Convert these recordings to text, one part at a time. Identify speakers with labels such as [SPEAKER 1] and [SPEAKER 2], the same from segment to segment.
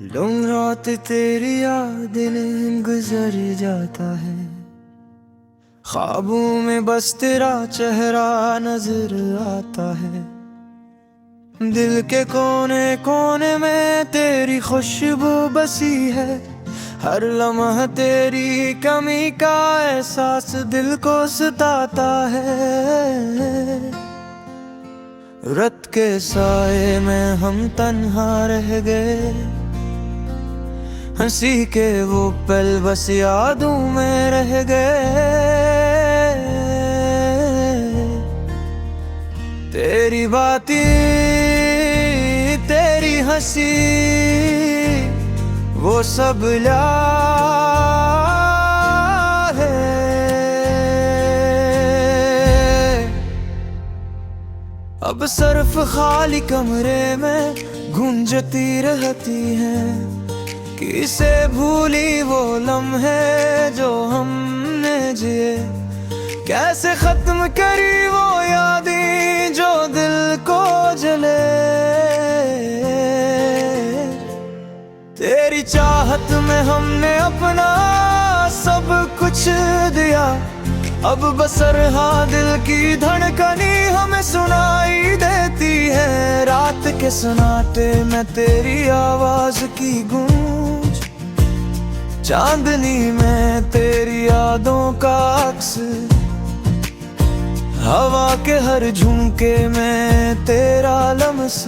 [SPEAKER 1] लम्हात तेरी याद में गुजर जाता है, ख्वाबों में बस तेरा चेहरा नजर आता है। दिल के कोने कोने में तेरी खुशबू बसी है, हर लम्हा तेरी कमी का एहसास दिल को सताता है। रात के साए में हम तन्हा रह गए, हंसी के वो पल बस यादों में रह गए। तेरी बातें तेरी हंसी वो सब याद है। अब सिर्फ खाली कमरे में गूंजती रहती है, किसे भूली वो लम्हे जो हमने जिए, कैसे खत्म करी वो यादें जो दिल को जले। तेरी चाहत में हमने अपना सब कुछ दिया, अब बस रहा दिल की धड़कनी हमें सुनाई देती है। रात के सन्नाटे में तेरी आवाज की गूंज, चांदनी में तेरी यादों का अक्स, हवा के हर झोंके में तेरा लम्स,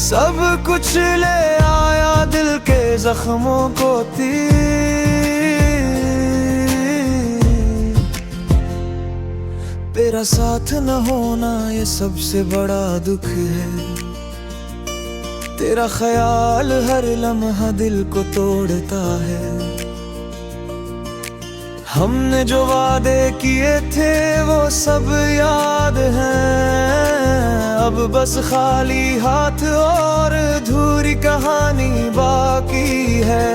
[SPEAKER 1] सब कुछ ले आया दिल के जख्मों को तीर। तेरा साथ न होना ये सबसे बड़ा दुख है, तेरा ख्याल हर लम्हा दिल को तोड़ता है। हमने जो वादे किए थे वो सब याद हैं, अब बस खाली हाथ और अधूरी कहानी बाकी है।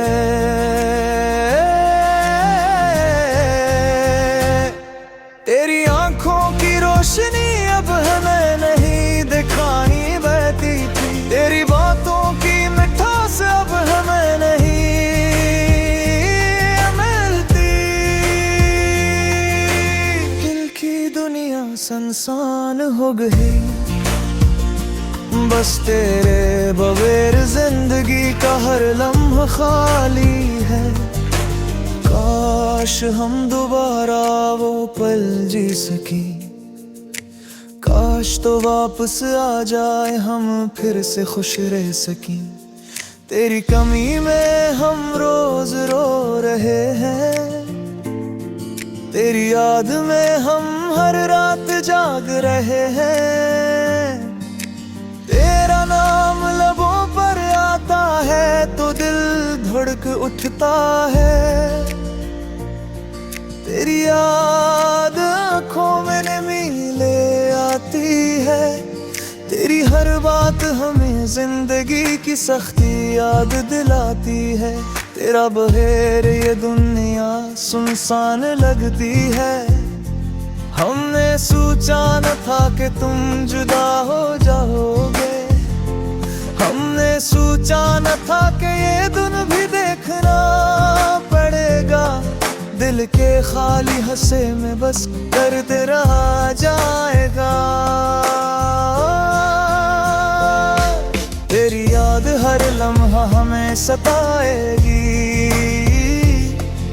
[SPEAKER 1] तेरी आंखों की रोशनी अब हमें नहीं दिखाई बहती थी, तेरी बातों की मिठास अब हमें नहीं मिलती। दिल की दुनिया सुनसान हो गई, बस तेरे बगैर जिंदगी का हर लम्हा खाली है। काश हम दोबारा वो पल जी सकी, काश तो वापस आ जाए हम फिर से खुश रह सकी। तेरी कमी में हम रोज रो रहे हैं, तेरी याद में हम हर रात जाग रहे हैं। तेरा नाम लबों पर आता है तो दिल धड़क उठता है, तेरी याद आँखों में नमी ले आती है। तेरी हर बात हमें जिंदगी की सख्ती याद दिलाती है। तेरा बगैर ये दुनिया सुनसान लगती है, हमने सोचा न था कि तुम जुदा हो जाओगे, हमने सोचा न था कि ये दिन भी देखना पड़ेगा। दिल के खाली हंसे में बस दर्द रहा जाएगा। तेरी याद हर लम्हा हमें सताएगी,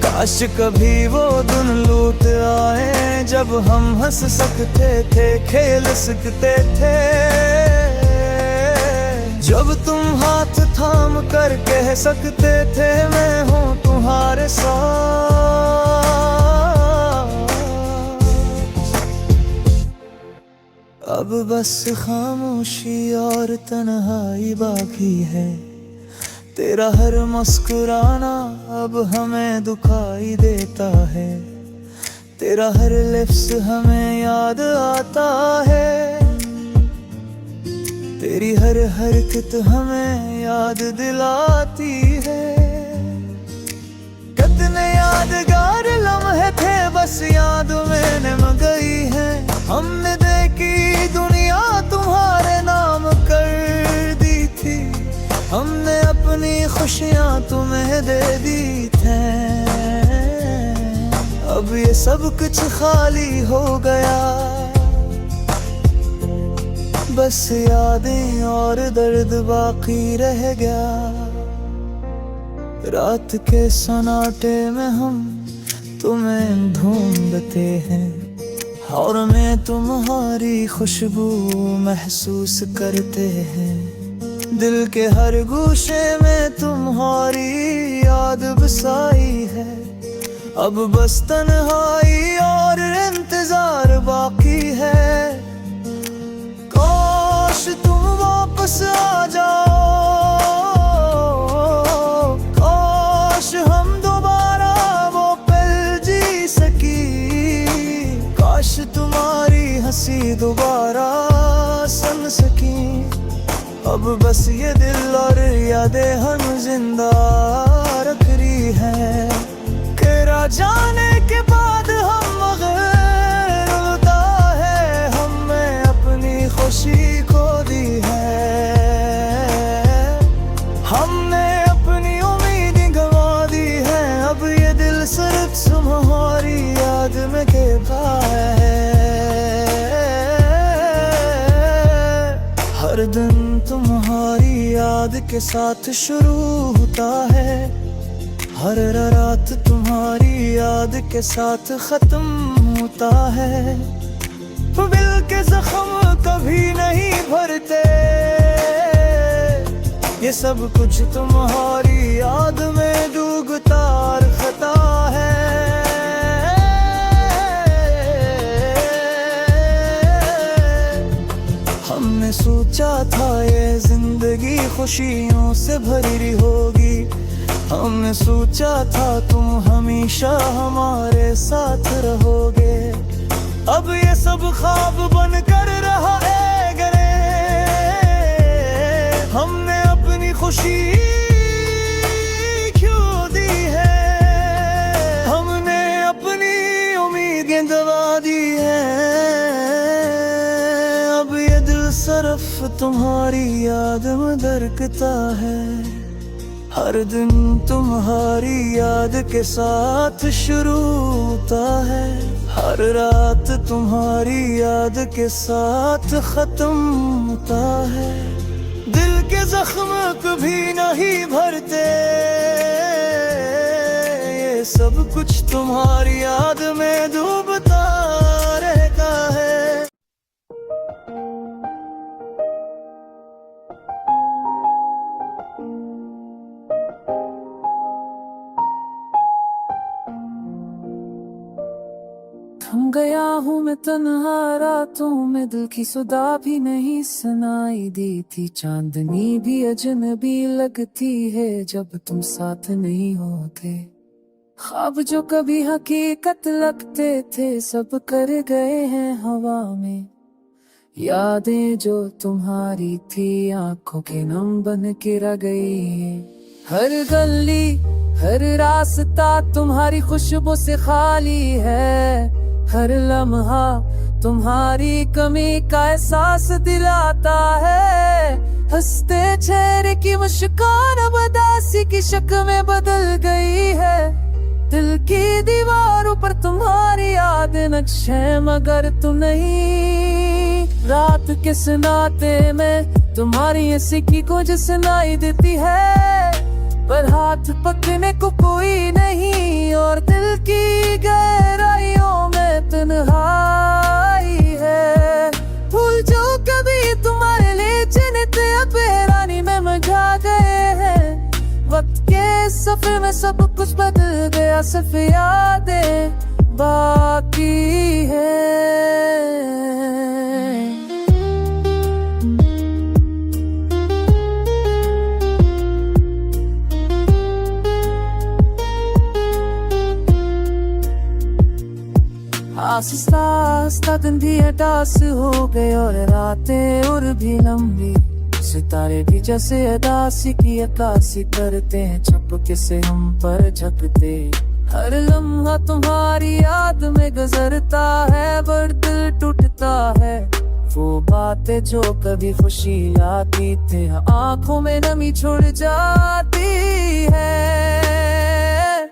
[SPEAKER 1] काश कभी वो दिन लौट आए जब हम हंस सकते थे, खेल सकते थे। जब तुम हाथ थाम कर कह सकते थे मैं हूँ तुम्हारे साथ। अब बस खामोशी और तन्हाई बाकी है, तेरा हर मुस्कुराना अब हमें दुखाई देता है। तेरा हर लिफ्स हमें याद आता है, तेरी हर हरकत हमें याद दिलाती है। कितने यादगार लम्हे थे बस याद में निम गई है, हमने देखी दुनिया तुम्हारे नाम कर दी थी, हमने अपने खुशियां तुम्हें दे दी थी, अब ये सब कुछ खाली हो गया, बस यादें और दर्द बाकी रह गया। रात के सन्नाटे में हम तुम्हें ढूंढते हैं, और मैं तुम्हारी खुशबू महसूस करते हैं। दिल के हर गोशे में तुम्हारी याद बसाई है, अब बस तन्हाई और इंतजार बाकी है। काश तुम वापस आ जाओ, काश हम दोबारा वो पल जी सकी, काश तुम्हारी हंसी दोबारा सुन सकी। अब बस ये दिल और यादें हम जिंदा रख रही है, तेरा जाने के बाद हम मगर होता है, हमें अपनी खुशी खो दी है, हमने अपनी उम्मीद गंवा दी है। अब ये दिल सिर्फ तुम्हारी याद में खेपा है, हर दिन तुम्हारी याद के साथ शुरू होता है, हर रात तुम्हारी याद के साथ खत्म होता है। दिल के जख्म कभी नहीं भरते, ये सब कुछ तुम्हारी याद में डूबता रहता है। हमने सोचा था ये जिंदगी खुशियों से भरी होगी, हमने सोचा था तुम हमेशा हमारे साथ रहोगे, अब ये सब ख्वाब बनकर रहा है गरे। हमने अपनी खुशी क्यों दी है, हमने अपनी उम्मीदें दबा दी है, अब ये दिल सिर्फ तुम्हारी याद में धड़कता है, हर दिन तुम्हारी याद के साथ शुरू होता है, हर रात तुम्हारी याद के साथ खत्म होता है। दिल के जख्म कभी नहीं भरते, ये सब कुछ तुम्हारी याद में डूबता रहता है। थम गया हूँ मैं तन्हा रातों में, दिल की सुधा भी नहीं सुनाई देती, चांदनी भी अजनबी लगती है जब तुम साथ नहीं होते। ख्वाब जो कभी हकीकत लगते थे सब कर गए हैं हवा में, यादें जो तुम्हारी थी आंखों के नम बन के रह गई है। हर गली हर रास्ता तुम्हारी खुशबू से खाली है, हर लम्हा तुम्हारी कमी का एहसास दिलाता है। हंसते चेहरे की मुस्कान अब उदासी की शक्ल में बदल गई है, दिल की दीवारों पर तुम्हारी याद नक्शे मगर तुम नहीं। रात के सन्नाटे में तुम्हारी हंसी की कुछ सुनाई देती है, पर हाथ पकड़ने को कोई नहीं, और दिल की गहराइयों में तन्हाई है। फूल जो कभी तुम्हारे लिए चुनते अब हैरानी में मुरझा गए हैं, वक्त के सफर में सब कुछ बदल गया, सिर्फ यादें बाकी है। आस्ता आस्ता दिन भी अदास हो गए और रातें और भी लंबी, सितारे भी जैसे अदासी की अक्कासी करते हैं, चुपके से हम पर झपते। हर लम्हा तुम्हारी याद में गुजरता है, पर दिल टूटता है। वो बात बातें जो कभी खुशी लाती थी, आंखों में नमी छुड़ जाती है।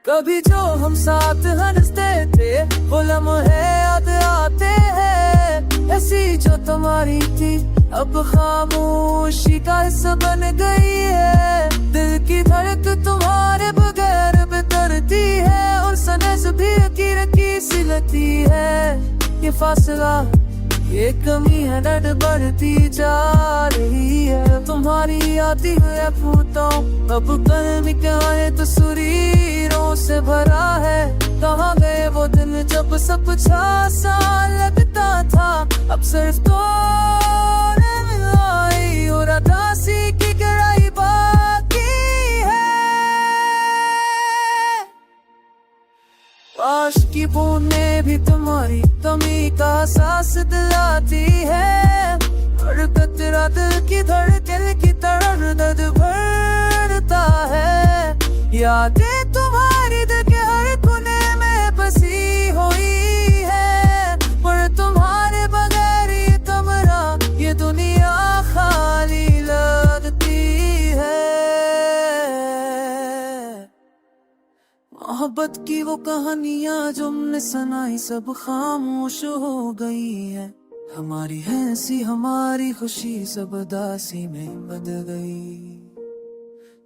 [SPEAKER 1] कभी जो हम साथ हंसते थे वो लम्हे याद आते हैं। ऐसी जो तुम्हारी थी अब खामोशी का हिस्सा बन गई है। दिल की धड़क तुम्हारे बगैर बितरती है और सनस भी लकीर की सी लगती है। ये फासला, ये कमी है, दर्द बढ़ती जा रही है। तुम्हारी आती है फूटों, अब कल क्या है तस्वीरों से भरा है। कहाँ गए वो दिन जब सब कुछ आसान लगता था, अब सिर्फ तो मिलाई और अदासी की कड़ाई बाकी है। काश की बूंदें भी तुम्हारी कमी का एहसास दिलाती है। हर कतरा दिल की धड़कन की तरह दर्द भरता है। यादें तुम्हारी दिल के हर कोने में बसी हुई है, पर तुम्हारे बगैर ये कमरा, ये दुनिया खाली लगती है। मोहब्बत की वो कहानियां जो हमने सुनाई सब खामोश हो गई है। हमारी हंसी हमारी खुशी सब उदासी में बदल गई।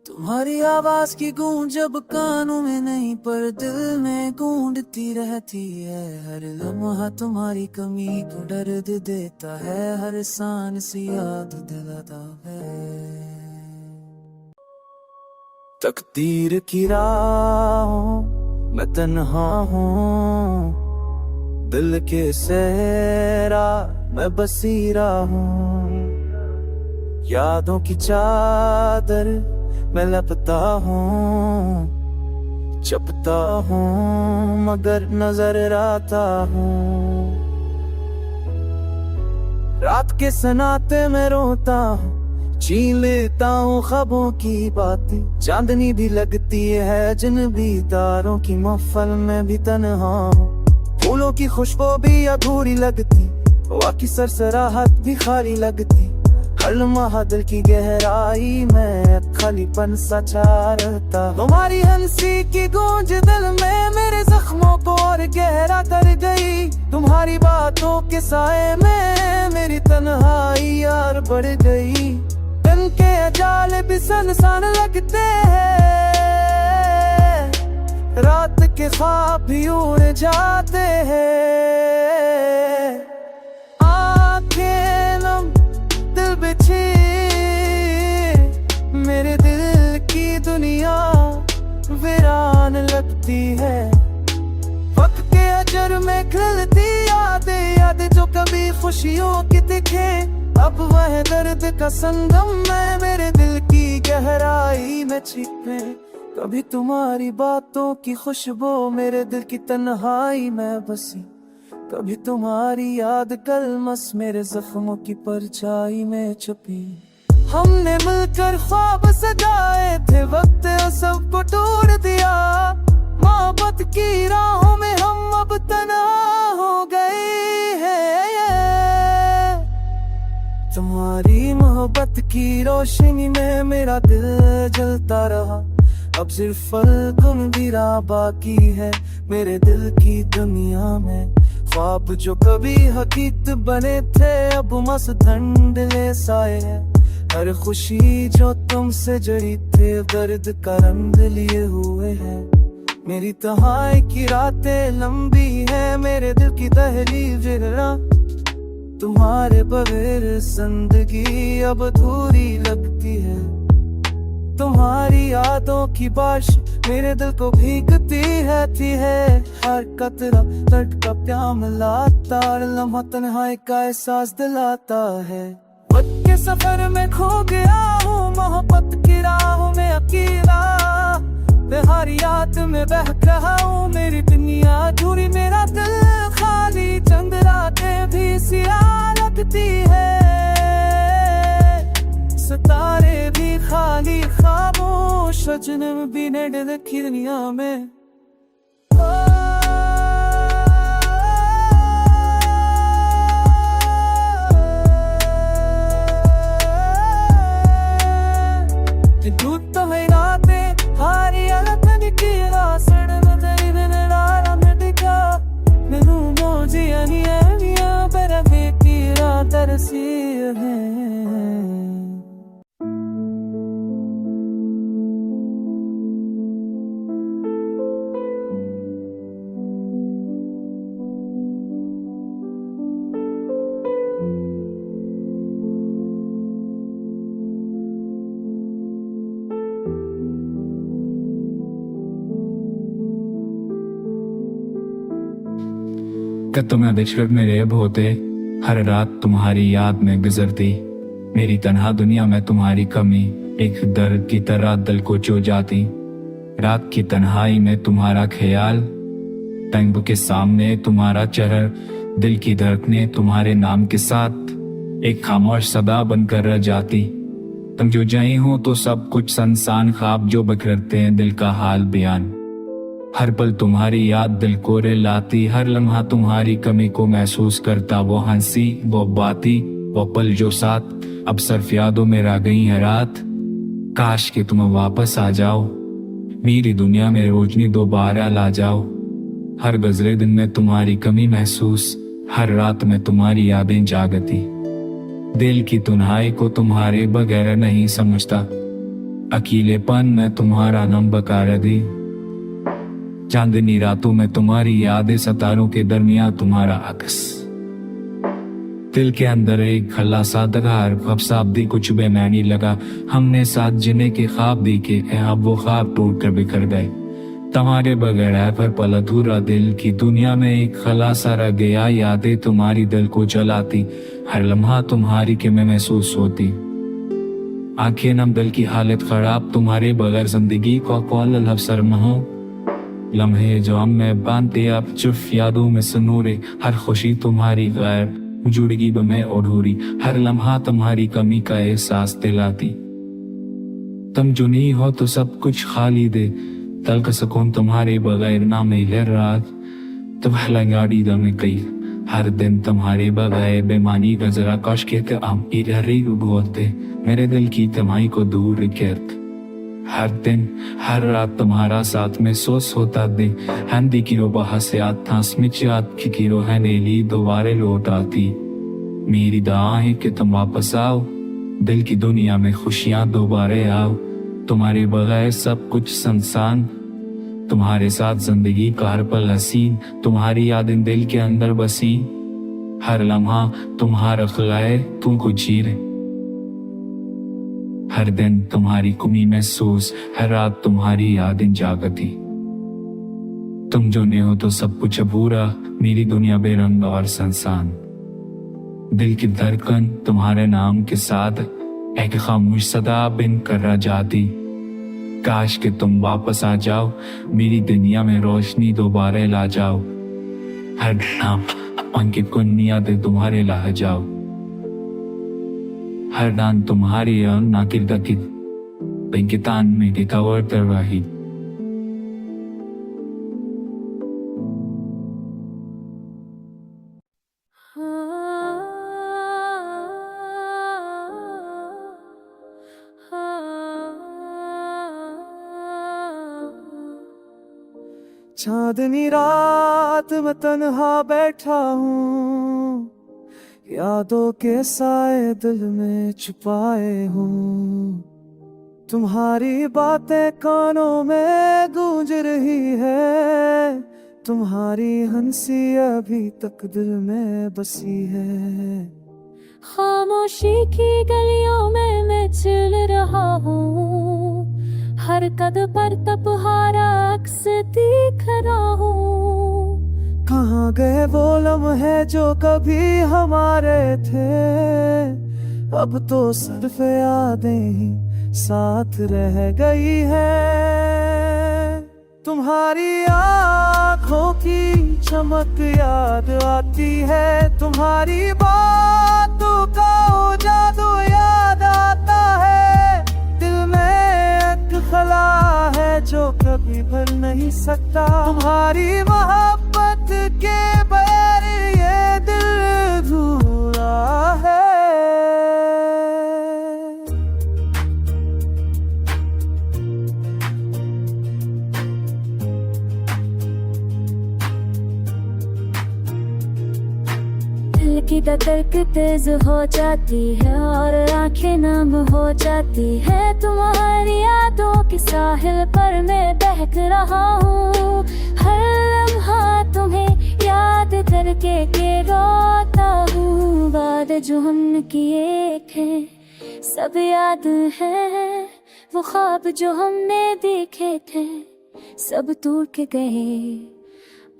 [SPEAKER 1] तुम्हारी आवाज की गूंज जब कानों में नहीं पर दिल में गूंजती रहती है। हर लम्हा तुम्हारी कमी को दर्द देता है, हर सांस सी याद दिलाता है। तकदीर की राहों मैं तन्हा हूँ, दिल के सहरा मैं बसीरा हूँ। यादों की चादर मैं लपता हूँ, चपता हूँ मगर नजर आता हूँ। रात के सन्नाटे में रोता हूँ, छीन लेता हूँ ख्वाबों की बातें। चांदनी भी लगती है जिन भी तारों की महफिल में भी तन्हा हूँ। फूलों की खुशबू भी अधूरी लगती, हवा की सरसराहट भी खाली लगती। हर लम्हा दिल की गहराई में खालीपन सा छा रहता। तुम्हारी हंसी की गूंज दिल में मेरे जख्मों को और गहरा कर गई। तुम्हारी बातों के साए में मेरी तन्हाई यार बढ़ गई। दिन के जाले भी सुनसान लगते हैं, रात के ख्वाब भी उड़ जाते हैं। आंखें नम दिल बिछी, मेरे दिल की दुनिया वीरान लगती है। वक्त के अजर में खिलती यादें, यादें जो कभी खुशियों की दिखे, अब वह दर्द का संगम में मेरे दिल की गहराई में छिपे। कभी तुम्हारी बातों की खुशबू मेरे दिल की तन्हाई में बसी, कभी तुम्हारी याद कलमस मेरे जख्मों की परछाई में छुपी। हमने मिलकर ख्वाब सजाए थे, वक्त सबको तोड़ दिया। मोहब्बत की राहों में हम अब तन्हा हो गए हैं। तुम्हारी मोहब्बत की रोशनी में मेरा दिल जलता रहा, अब सिर्फ फलगुन गिरा बाकी है मेरे दिल की दुनिया में। ख्वाब जो कभी हकीकत बने थे अब मस्त धंधले साए हैं। हर खुशी जो तुमसे जड़ी थे दर्द का रंग लिए हुए हैं। मेरी तन्हाई की रातें लंबी है, मेरे दिल की दहलीज जरा। तुम्हारे बगैर जिंदगी अब अधूरी लगती है। तुम्हारी यादों की बारिश मेरे दिल को भीगती रहती है। हर कतरा दर्द का प्याम लाता, लम्हा तन्हाई का एहसास दिलाता है। वक्त के सफर में खो गया हूँ, मोहब्बत की राहों में अकेला। तुम्हारी याद में बहक रहा हूँ, मेरी दुनिया अधूरी, मेरा दिल खाली। चंद रातें भी सियाह लगती है, सितारे भी खाली, खामोश जन्म भी नेड़े की दुनिया में।
[SPEAKER 2] कत्तों में बिछड़ मेरे होते, हर रात तुम्हारी याद में गुजरती। मेरी तन्हा दुनिया में तुम्हारी कमी एक दर्द की तरह दिल को चो जाती। रात की तन्हाई में तुम्हारा ख्याल, टंग के सामने तुम्हारा चेहरा, दिल की धड़कनें तुम्हारे नाम के साथ एक खामोश सदा बनकर रह जाती। तुम जो जाई हो तो सब कुछ संसान ख्वाब जो बिखरते हैं दिल का हाल बयान। हर पल तुम्हारी याद दिल को रिलाती, हर लम्हा तुम्हारी कमी को महसूस करता। वो हंसी, वो बाती, वो पल जो साथ अब सिर्फ यादों में रह गई है रात। काश कि तुम वापस आ जाओ, मेरी दुनिया में रोशनी दोबारा ला जाओ। हर गुजरे दिन में तुम्हारी कमी महसूस, हर रात में तुम्हारी यादें जागती। दिल की तन्हाई को तुम्हारे बगैर नहीं समझता, अकेलेपन में तुम्हारा नाम बकार दी। चांदनी रातों में तुम्हारी यादें, सितारों के दरमियान तुम्हारा अक्स। दिल के अंदर एक खला सा दगार, अब साबदी कुछ बेमानी लगा। हमने साथ जीने के ख्वाब देखे, अब वो ख्वाब टूट कर बिखर गए। तुम्हारे बगैर है पर पल अधूरा, दिल की दुनिया में एक खला सा रह गया। यादें तुम्हारी दिल को जलाती, हर लम्हा तुम्हारी के में महसूस होती। आंखें नम, दिल की हालत खराब, तुम्हारे बगैर जिंदगी को कौन अवसर न हो। लम्हे जो हम में बांधते अब चुप यादों में सनूरे, हर खुशी तुम्हारी गैर जुड़गी में अधूरी। हर लम्हा तुम्हारी कमी का एहसास दिलाती। तुम जो नहीं हो तो सब कुछ खाली दे, तल का सुकून तुम्हारे बगैर ना मिले रात। तुम्हारा गाड़ी दम कई, हर दिन तुम्हारे बगैर बेमानी गजरा। काश के आम इधर बोलते, मेरे दिल की तमाई को दूर करते। हर दिन हर रात तुम्हारा साथ में सोच होता दे। हंदी की रो बहसियात था स्मिचात की रो है नेली दोबारे लौट आती। मेरी दुआ है कि तुम वापस आओ, दिल की दुनिया में खुशियां दोबारे आओ। तुम्हारे बगैर सब कुछ संसान, तुम्हारे साथ जिंदगी का हर पल हसीन। तुम्हारी यादें दिल के अंदर बसी, हर लम्हा तुम्हारा ख्याल तुमको चीरे। हर दिन तुम्हारी कमी महसूस, हर रात तुम्हारी यादें जागती। तुम जो नहीं हो तो सब कुछ अधूरा, मेरी दुनिया बेरंग और संसान। दिल की धड़कन तुम्हारे नाम के साथ एक खामोश सदा बिन कर रह जाती। काश कि तुम वापस आ जाओ, मेरी दुनिया में रोशनी दोबारा ला जाओ। हर नाम उनकी कुन्निया दे तुम्हारे ला जाओ। हर दान तुम्हारी ना किरदकित बेंकितान में दिखावर तरवाही।
[SPEAKER 1] चांदनी रात में तन्हा बैठा हूँ, यादों के साए दिल में छुपाए हूँ। तुम्हारी बातें कानों में गूंज रही है, तुम्हारी हंसी अभी तक दिल में बसी है।
[SPEAKER 3] खामोशी की गलियों में मैं चल रहा हूँ, हर कदम पर तुम्हारा अक्स दिख रहा हूँ।
[SPEAKER 1] कहाँ गए वो लम्हे जो कभी हमारे थे, अब तो सिर्फ यादें ही साथ रह गई है। तुम्हारी आँखों की चमक याद आती है, तुम्हारी बातों का वो जादू याद आता है। दिल में एक खला है जो कभी भर नहीं सकता, तुम्हारी मोहब्बत के बगैर ये दिल अधूरा है।
[SPEAKER 3] दिल की धड़कन तेज हो जाती है और आंखें नम हो जाती है। तुम्हारी यादों के साहिल पर मैं बहक रहा हूँ, हर लम्हा तुम्हें याद करके के रोता हूँ। वादे जो हमने किए थे सब याद है, वो ख्वाब जो हमने देखे थे सब टूट के गए।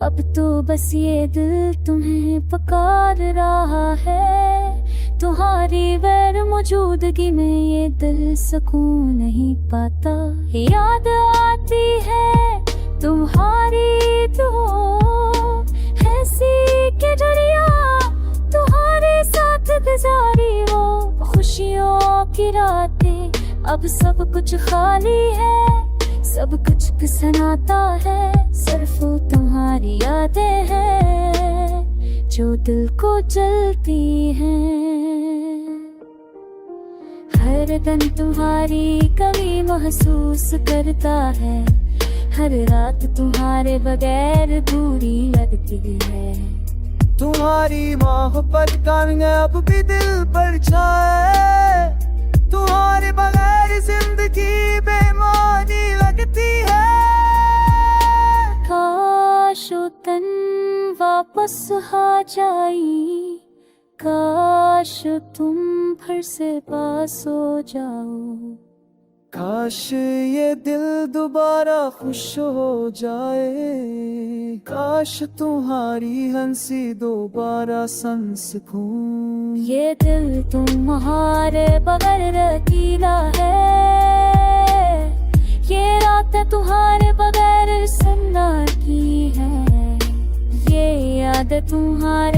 [SPEAKER 3] अब तो बस ये दिल तुम्हें पुकार रहा है। तुम्हारी गैर मौजूदगी में ये दिल सुकून नहीं पाता। याद आती है तुम्हारी तो ऐसी के डरिया तुम्हारे साथ गुजारी वो खुशियों की रातें। अब सब कुछ खाली है, सब कुछ सनाता है, सिर्फ तुम्हारी यादें हैं जो दिल को जलती हैं। हर दिन तुम्हारी कमी महसूस करता है, हर रात तुम्हारे बगैर दूरी लगती है।
[SPEAKER 1] तुम्हारी मोहब्बत का अब भी दिल पर छाए, तुम्हारे बगैर जिंदगी बेमानी लगती है।
[SPEAKER 3] काश वो तन वापस आ जाई, काश तुम फिर से पास हो जाओ।
[SPEAKER 1] काश ये दिल दोबारा खुश हो जाए, काश तुम्हारी हंसी दोबारा सन सकूं।
[SPEAKER 3] ये दिल तुम्हारे बगैर रकीला है, ये रात तुम्हारे बगैर सन्नाटी है। ये याद तुम्हारे